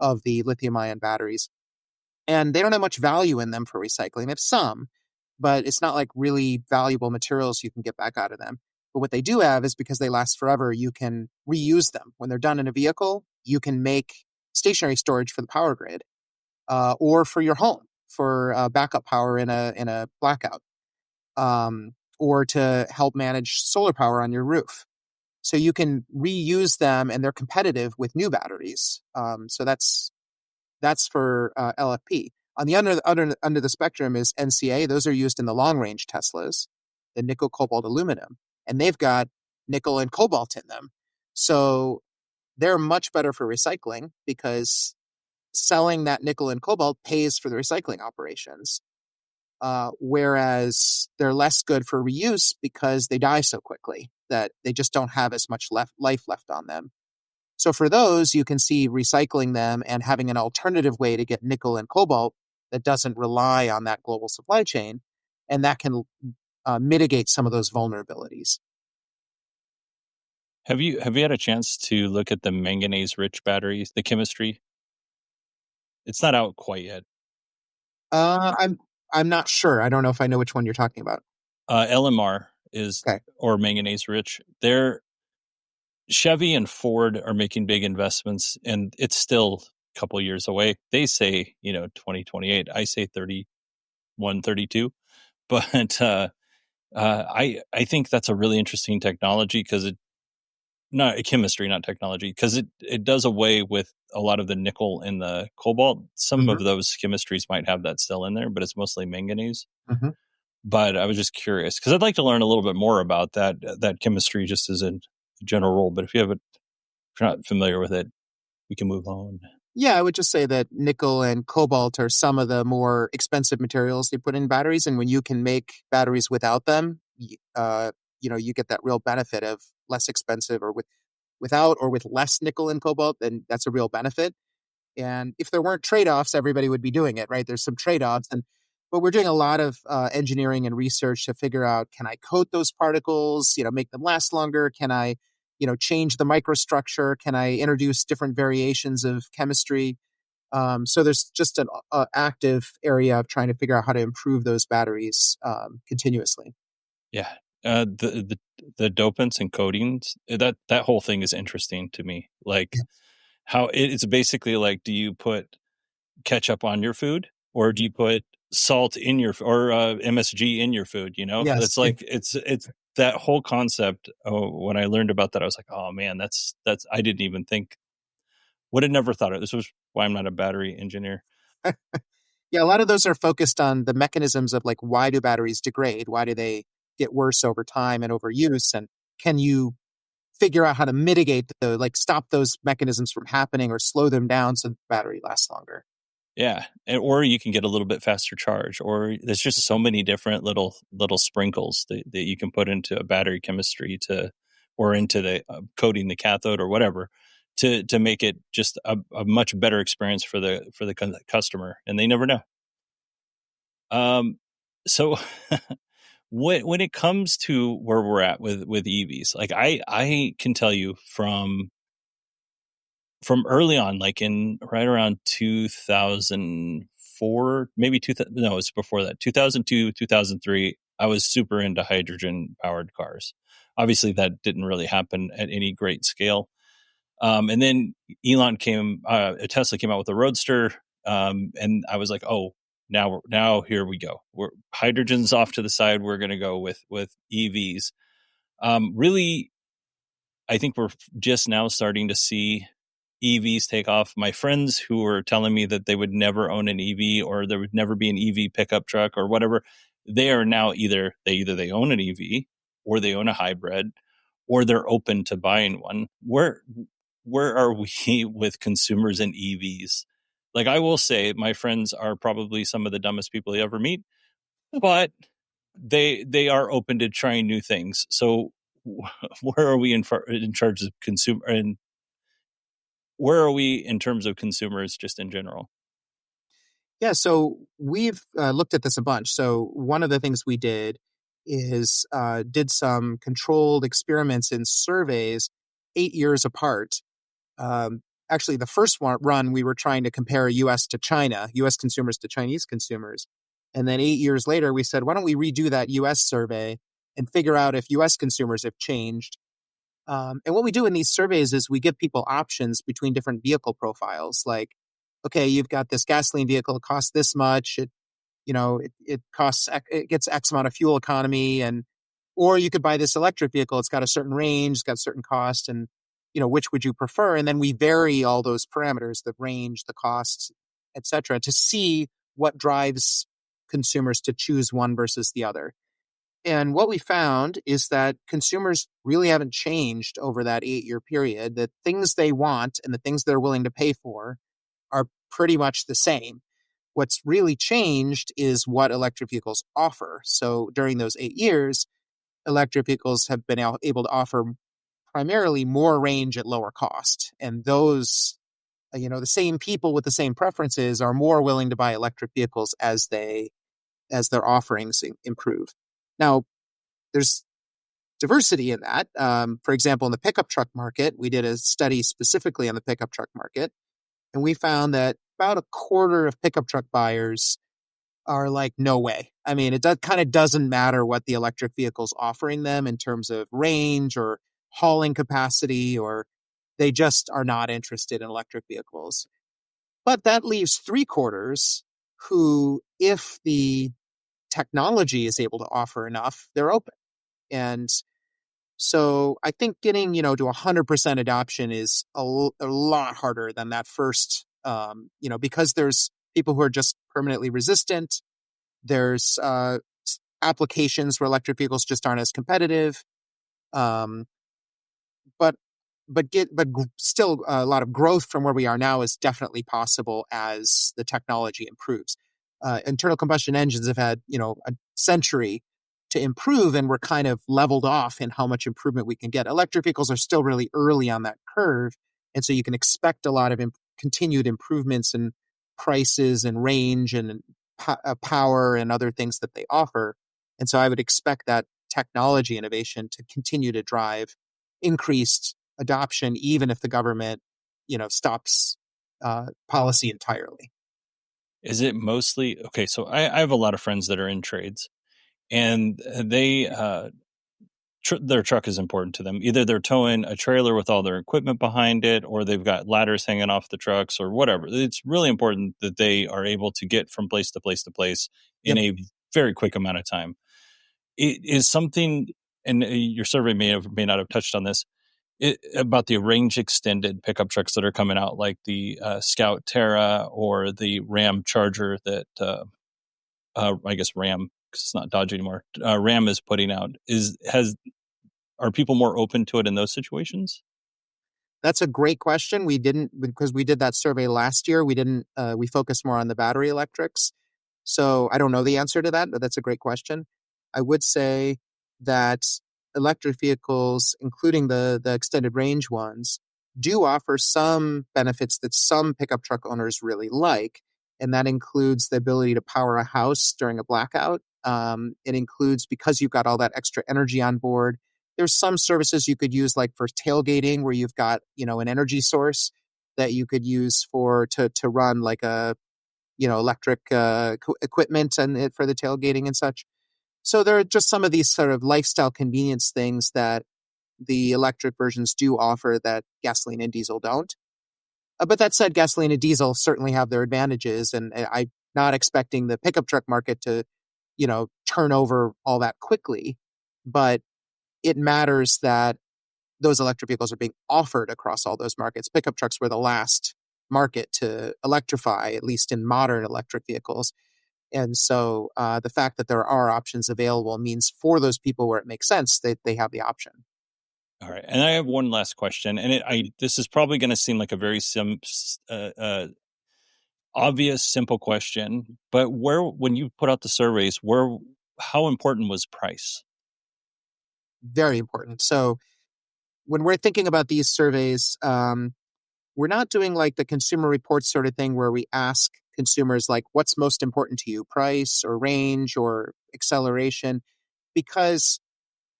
of the lithium-ion batteries. And they don't have much value in them for recycling. They have some, but it's not like really valuable materials you can get back out of them. But what they do have is because they last forever, you can reuse them. When they're done in a vehicle, you can make stationary storage for the power grid or for your home for backup power in a blackout or to help manage solar power on your roof. So you can reuse them and they're competitive with new batteries. So that's for LFP. On the under the spectrum is NCA. Those are used in the long range Teslas, the nickel, cobalt, aluminum, and they've got nickel and cobalt in them. So they're much better for recycling because selling that nickel and cobalt pays for the recycling operations. whereas they're less good for reuse because they die so quickly that they just don't have as much life left on them. So for those, you can see recycling them and having an alternative way to get nickel and cobalt that doesn't rely on that global supply chain, and that can mitigate some of those vulnerabilities. Have you had a chance to look at the manganese rich batteries, the chemistry? It's not out quite yet. I'm not sure. I don't know if I know which one you're talking about. LMR is, Okay. or manganese rich. Chevy and Ford are making big investments, and it's still a couple years away. They say 2028. I say 31, 32. But I think that's a really interesting technology because not chemistry, not technology, because it does away with a lot of the nickel and the cobalt. Some of those chemistries might have that still in there, but it's mostly manganese. Mm-hmm. But I was just curious because I'd like to learn a little bit more about that chemistry just as a general rule. But if you're not familiar with it, we can move on. Yeah, I would just say that nickel and cobalt are some of the more expensive materials they put in batteries, and when you can make batteries without them, you get that real benefit of less expensive or without or with less nickel and cobalt, then that's a real benefit. And if there weren't trade-offs, everybody would be doing it, right? There's some trade-offs, but we're doing a lot of engineering and research to figure out, can I coat those particles, make them last longer? Can I, change the microstructure? Can I introduce different variations of chemistry? So there's just an active area of trying to figure out how to improve those batteries continuously. Yeah. The dopants and coatings, that whole thing is interesting to me. Like how it's basically like, do you put ketchup on your food or do you put salt in your or MSG in your food? Yes. It's like it's that whole concept. Oh, when I learned about that, I was like, oh man, that's I didn't even think, would have never thought of this. Was why I'm not a battery engineer. Yeah, a lot of those are focused on the mechanisms of like, why do batteries degrade? Why do they get worse over time and over use? And can you figure out how to mitigate stop those mechanisms from happening or slow them down so the battery lasts longer? Yeah, or you can get a little bit faster charge, or there's just so many different little sprinkles that you can put into a battery chemistry or into the coating the cathode or whatever to make it just a much better experience for the customer, and they never know. So when it comes to where we're at with EVs, like I can tell you from early on, like in right around 2004, maybe no, it's before that, 2002, 2003, I was super into hydrogen powered cars. Obviously that didn't really happen at any great scale. And then Tesla came out with a Roadster. And I was like, oh, now here we go. Hydrogen's off to the side. We're going to go with EVs. Really, I think we're just now starting to see EVs take off. My friends who were telling me that they would never own an EV or there would never be an EV pickup truck or whatever, they are now either they own an EV or they own a hybrid or they're open to buying one. Where are we with consumers and EVs? Like, I will say my friends are probably some of the dumbest people you ever meet, but they are open to trying new things. So where are we in charge of consumer, and where are we in terms of consumers just in general? Yeah, so we've looked at this a bunch. So one of the things we did is did some controlled experiments in surveys 8 years apart. Actually, the first run, we were trying to compare U.S. to China, U.S. consumers to Chinese consumers. And then 8 years later, we said, why don't we redo that U.S. survey and figure out if U.S. consumers have changed? And what we do in these surveys is we give people options between different vehicle profiles. Like, okay, you've got this gasoline vehicle, it costs this much. It costs, it gets X amount of fuel economy, or you could buy this electric vehicle. It's got a certain range, it's got a certain cost, and which would you prefer? And then we vary all those parameters, the range, the costs, et cetera, to see what drives consumers to choose one versus the other. And what we found is that consumers really haven't changed over that 8-year period. The things they want and the things they're willing to pay for are pretty much the same. What's really changed is what electric vehicles offer. So during those 8 years, electric vehicles have been able to offer primarily more range at lower cost. And those, the same people with the same preferences are more willing to buy electric vehicles as their offerings improve. Now, there's diversity in that. For example, in the pickup truck market, we did a study specifically on the pickup truck market, and we found that about a quarter of pickup truck buyers are like, no way. I mean, it kind of doesn't matter what the electric vehicle's offering them in terms of range or hauling capacity, or they just are not interested in electric vehicles. But that leaves 3/4 who, if the technology is able to offer enough, they're open. And so I think getting, to 100% adoption is a lot harder than that first, because there's people who are just permanently resistant. There's applications where electric vehicles just aren't as competitive. Um, but still a lot of growth from where we are now is definitely possible as the technology improves. Internal combustion engines have had, a century to improve, and we're kind of leveled off in how much improvement we can get. Electric vehicles are still really early on that curve, and so you can expect a lot of continued improvements in prices and range and power and other things that they offer. And so I would expect that technology innovation to continue to drive increased adoption, even if the government, stops policy entirely. Is it mostly okay? So I have a lot of friends that are in trades, and they their truck is important to them. Either they're towing a trailer with all their equipment behind it, or they've got ladders hanging off the trucks, or whatever. It's really important that they are able to get from place to place to place in Yep. a very quick amount of time. It is something, and your survey may not have touched on this, about the range extended pickup trucks that are coming out, like the Scout Terra or the Ram Charger that I guess Ram, because it's not Dodge anymore, Ram is putting out. Are people more open to it in those situations? That's a great question. Because we did that survey last year, we focused more on the battery electrics. So I don't know the answer to that, but that's a great question. I would say that electric vehicles, including the extended range ones, do offer some benefits that some pickup truck owners really like. And that includes the ability to power a house during a blackout. It includes, because you've got all that extra energy on board, there's some services you could use, like for tailgating, where you've got, an energy source that you could use to run like a, electric equipment and for the tailgating and such. So there are just some of these sort of lifestyle convenience things that the electric versions do offer that gasoline and diesel don't. But that said, gasoline and diesel certainly have their advantages, and I'm not expecting the pickup truck market to, turn over all that quickly. But it matters that those electric vehicles are being offered across all those markets. Pickup trucks were the last market to electrify, at least in modern electric vehicles. And so the fact that there are options available means for those people where it makes sense, they have the option. All right, and I have one last question, and this is probably going to seem like a very obvious, simple question, but when you put out the surveys, how important was price? Very important. So when we're thinking about these surveys, we're not doing like the Consumer Reports sort of thing where we ask consumers, like, what's most important to you, price or range or acceleration? Because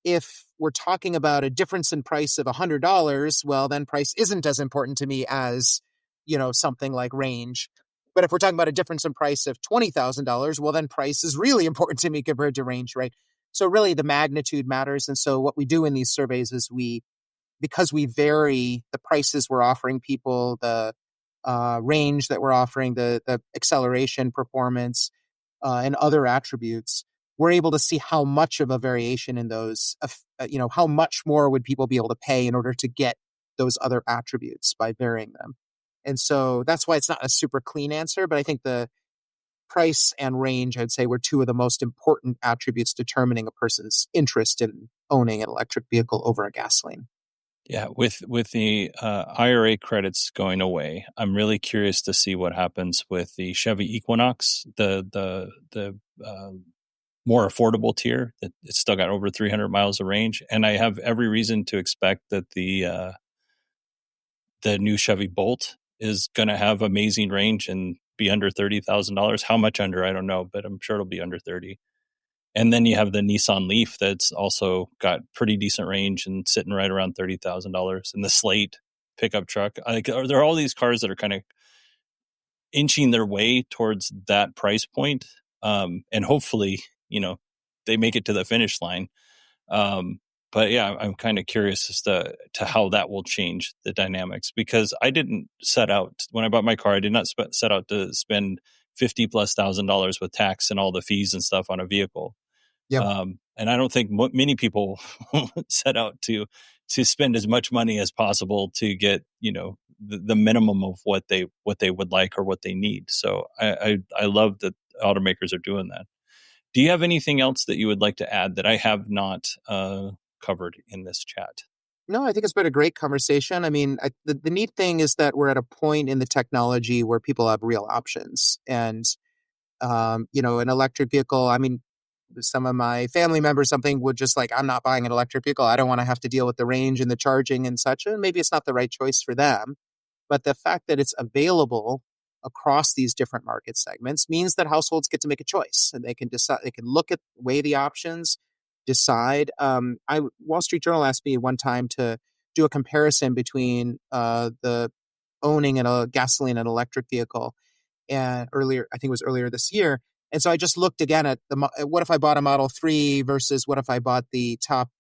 if we're talking about a difference in price of $100, well, then price isn't as important to me as, something like range. But if we're talking about a difference in price of $20,000, well, then price is really important to me compared to range, right? So really the magnitude matters. And so what we do in these surveys is because we vary the prices we're offering people, the range that we're offering, the acceleration, performance, and other attributes, we're able to see how much of a variation in those, how much more would people be able to pay in order to get those other attributes by varying them. And so that's why it's not a super clean answer, but I think the price and range, I'd say, were two of the most important attributes determining a person's interest in owning an electric vehicle over a gasoline. Yeah, with the IRA credits going away, I'm really curious to see what happens with the Chevy Equinox, the more affordable tier. That it's still got over 300 miles of range, and I have every reason to expect that the new Chevy Bolt is going to have amazing range and be under $30,000. How much under, I don't know, but I'm sure it'll be under 30. And then you have the Nissan Leaf that's also got pretty decent range and sitting right around $30,000. And the Slate pickup truck. There are all these cars that are kind of inching their way towards that price point. And hopefully, they make it to the finish line. But yeah, I'm kind of curious as to how that will change the dynamics, because I didn't set out, when I bought my car, I did not set out to spend $50,000+ with tax and all the fees and stuff on a vehicle. Yep. And I don't think many people set out to spend as much money as possible to get, the minimum of what they would like or what they need. So I love that automakers are doing that. Do you have anything else that you would like to add that I have not covered in this chat? No, I think it's been a great conversation. I mean, the neat thing is that we're at a point in the technology where people have real options. And, an electric vehicle, I mean, some of my family members, something would just like, I'm not buying an electric vehicle. I don't want to have to deal with the range and the charging and such. And maybe it's not the right choice for them. But the fact that it's available across these different market segments means that households get to make a choice, and they can decide, they can weigh the options, decide. Wall Street Journal asked me one time to do a comparison between the owning a gasoline and electric vehicle, and I think it was earlier this year. And so I just looked again at what if I bought a Model 3 versus what if I bought the top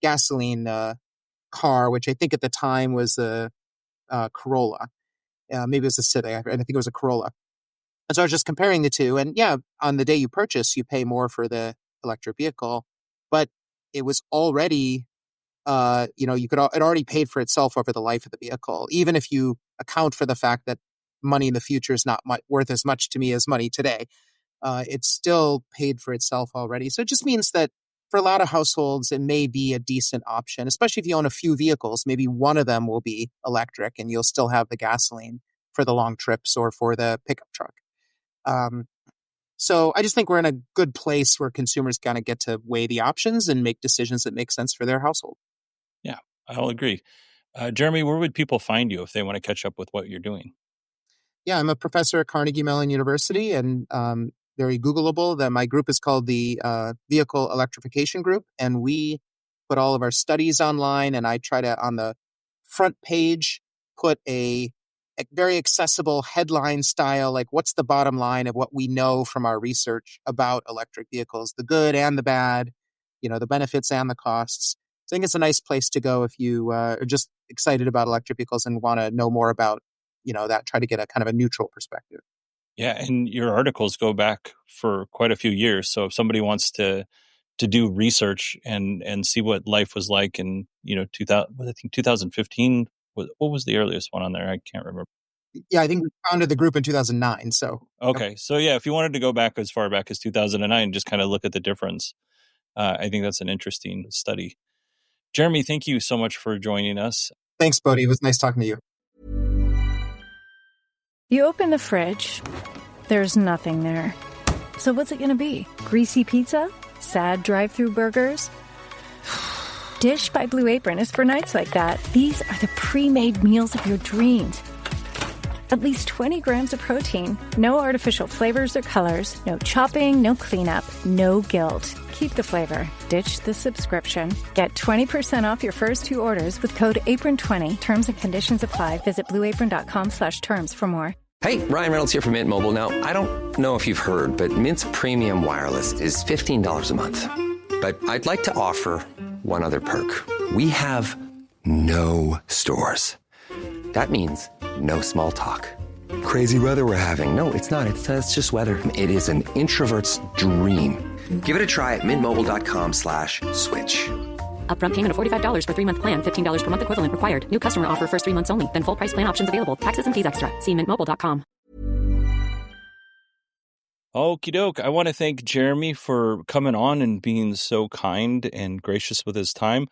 gasoline car, which I think at the time was a Corolla. Maybe it was a Civic. I think it was a Corolla. And so I was just comparing the two. And yeah, on the day you purchase, you pay more for the electric vehicle, but it was already, it already paid for itself over the life of the vehicle. Even if you account for the fact that money in the future is not worth as much to me as money today, it's still paid for itself already. So it just means that for a lot of households, it may be a decent option, especially if you own a few vehicles. Maybe one of them will be electric and you'll still have the gasoline for the long trips or for the pickup truck. So I just think we're in a good place where consumers kind of get to weigh the options and make decisions that make sense for their household. Yeah, I'll agree. Jeremy, where would people find you if they want to catch up with what you're doing? Yeah, I'm a professor at Carnegie Mellon University, and very Googleable. My group is called the Vehicle Electrification Group, and we put all of our studies online, and I try to, on the front page, put a very accessible headline style, like what's the bottom line of what we know from our research about electric vehicles, the good and the bad, the benefits and the costs. So I think it's a nice place to go if you are just excited about electric vehicles and want to know more about, that, try to get a kind of a neutral perspective. Yeah, and your articles go back for quite a few years. So if somebody wants to do research and see what life was like in 2015, what was the earliest one on there? I can't remember. Yeah, I think we founded the group in 2009. So okay, so yeah, if you wanted to go back as far back as 2009 and just kind of look at the difference, I think that's an interesting study. Jeremy, thank you so much for joining us. Thanks, Bodhi. It was nice talking to you. You open the fridge, there's nothing there. So what's it going to be? Greasy pizza? Sad drive-through burgers? Dish by Blue Apron is for nights like that. These are the pre-made meals of your dreams. At least 20 grams of protein, no artificial flavors or colors, no chopping, no cleanup, no guilt. Keep the flavor. Ditch the subscription. Get 20% off your first 2 orders with code APRON20. Terms and conditions apply. Visit blueapron.com/terms for more. Hey, Ryan Reynolds here from Mint Mobile. Now, I don't know if you've heard, but Mint's premium wireless is $15 a month. But I'd like to offer one other perk. We have no stores. That means no small talk. Crazy weather we're having. No, it's not. It's just weather. It is an introvert's dream. Give it a try at mintmobile.com/switch. Upfront payment of $45 for 3-month plan, $15 per month equivalent required. New customer offer first 3 months only. Then full price plan options available. Taxes and fees extra. See mintmobile.com. Okie doke. I want to thank Jeremy for coming on and being so kind and gracious with his time.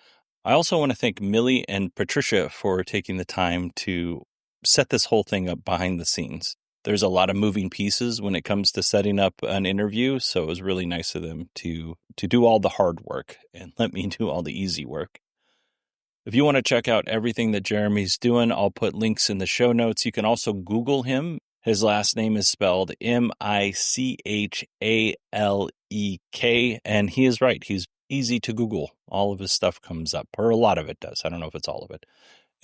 I also want to thank Millie and Patricia for taking the time to set this whole thing up behind the scenes. There's a lot of moving pieces when it comes to setting up an interview, so it was really nice of them to do all the hard work and let me do all the easy work. If you want to check out everything that Jeremy's doing, I'll put links in the show notes. You can also Google him. His last name is spelled Michalek, and he is right. He's easy to Google. All of his stuff comes up, or a lot of it does. I don't know if it's all of it.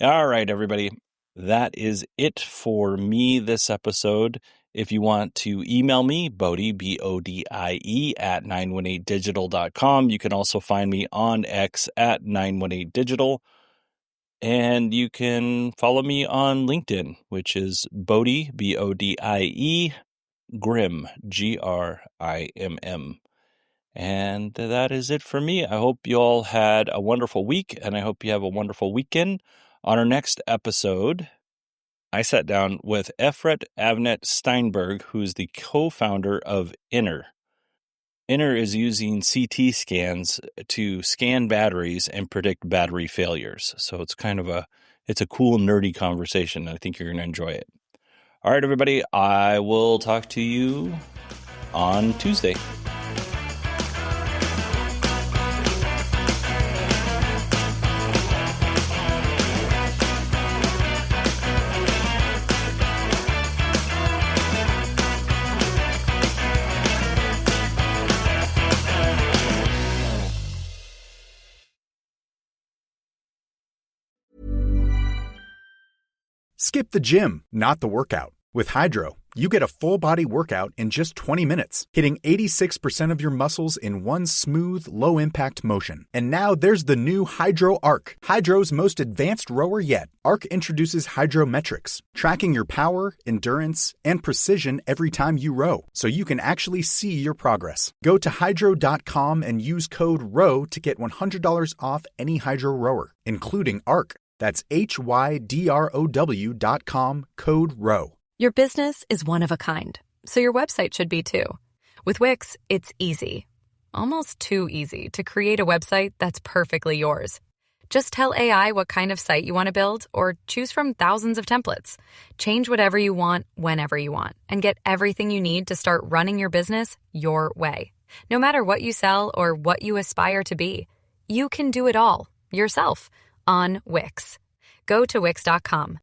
All right, everybody. That is it for me this episode. If you want to email me, Bodie, B-O-D-I-E, at 918digital.com. You can also find me on X at 918digital. And you can follow me on LinkedIn, which is Bodie, B-O-D-I-E, Grimm, G-R-I-M-M. And that is it for me. I hope you all had a wonderful week, and I hope you have a wonderful weekend. On our next episode, I sat down with Efrat Avnet Steinberg, who's the co-founder of Inner. Inner is using CT scans to scan batteries and predict battery failures. So it's kind of a cool, nerdy conversation. I think you're going to enjoy it. All right, everybody, I will talk to you on Tuesday. Skip the gym, not the workout. With Hydro, you get a full-body workout in just 20 minutes, hitting 86% of your muscles in one smooth, low-impact motion. And now there's the new Hydro Arc, Hydro's most advanced rower yet. Arc introduces Hydrometrics, tracking your power, endurance, and precision every time you row, so you can actually see your progress. Go to hydro.com and use code ROW to get $100 off any Hydro rower, including Arc. That's HYDROW.com, code ROW. Your business is one of a kind, so your website should be too. With Wix, it's easy. Almost too easy to create a website that's perfectly yours. Just tell AI what kind of site you want to build or choose from thousands of templates. Change whatever you want, whenever you want, and get everything you need to start running your business your way. No matter what you sell or what you aspire to be, you can do it all yourself on Wix. Go to Wix.com,